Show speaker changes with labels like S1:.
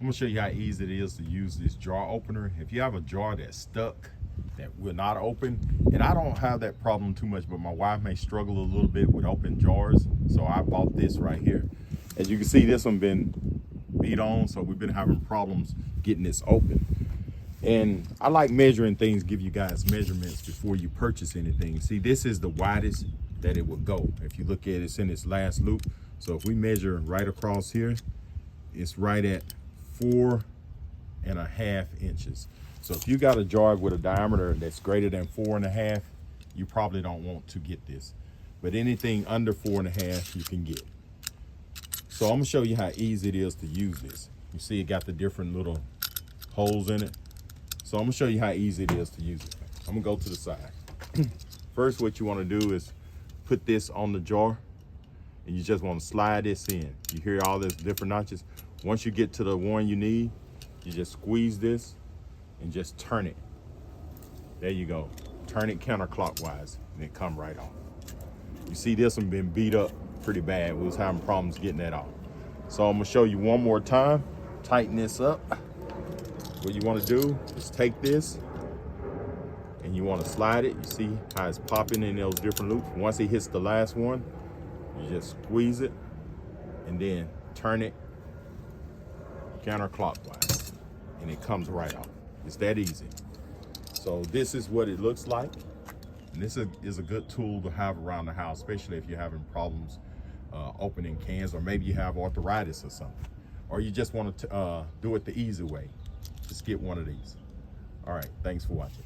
S1: I'm gonna show you how easy it is to use this jar opener. If you have a jar that's stuck, that will not open, and I don't have that problem too much, but my wife may struggle a little bit with open jars, so I bought this right here. As you can see, this one been beat on, so we've been having problems getting this open. And I like measuring things, give you guys measurements before you purchase anything. See, this is the widest that it will go. If you look at it, it's in its last loop. So if we measure right across here, it's right at 4.5 inches. So if you got a jar with a diameter that's greater than 4.5, you probably don't want to get this. But anything under 4.5, you can get. So I'm gonna show you how easy it is to use this. You see it got the different little holes in it. So I'm gonna show you how easy it is to use it. I'm gonna go to the side. First, what you wanna do is put this on the jar, and you just wanna slide this in. You hear all these different notches? Once you get to the one you need, you just squeeze this and just turn it. There you go. Turn it counterclockwise and it come right off. You see this one been beat up pretty bad. We was having problems getting that off. So I'm gonna show you one more time. Tighten this up. What you wanna do is take this and you wanna slide it. You see how it's popping in those different loops. Once it hits the last one, you just squeeze it and then turn it counterclockwise and it comes right off. It's that easy. So this is what it looks like. And this is a good tool to have around the house, especially if you're having problems opening cans, or maybe you have arthritis or something, or you just want to do it the easy way. Just get one of these. All right, thanks for watching.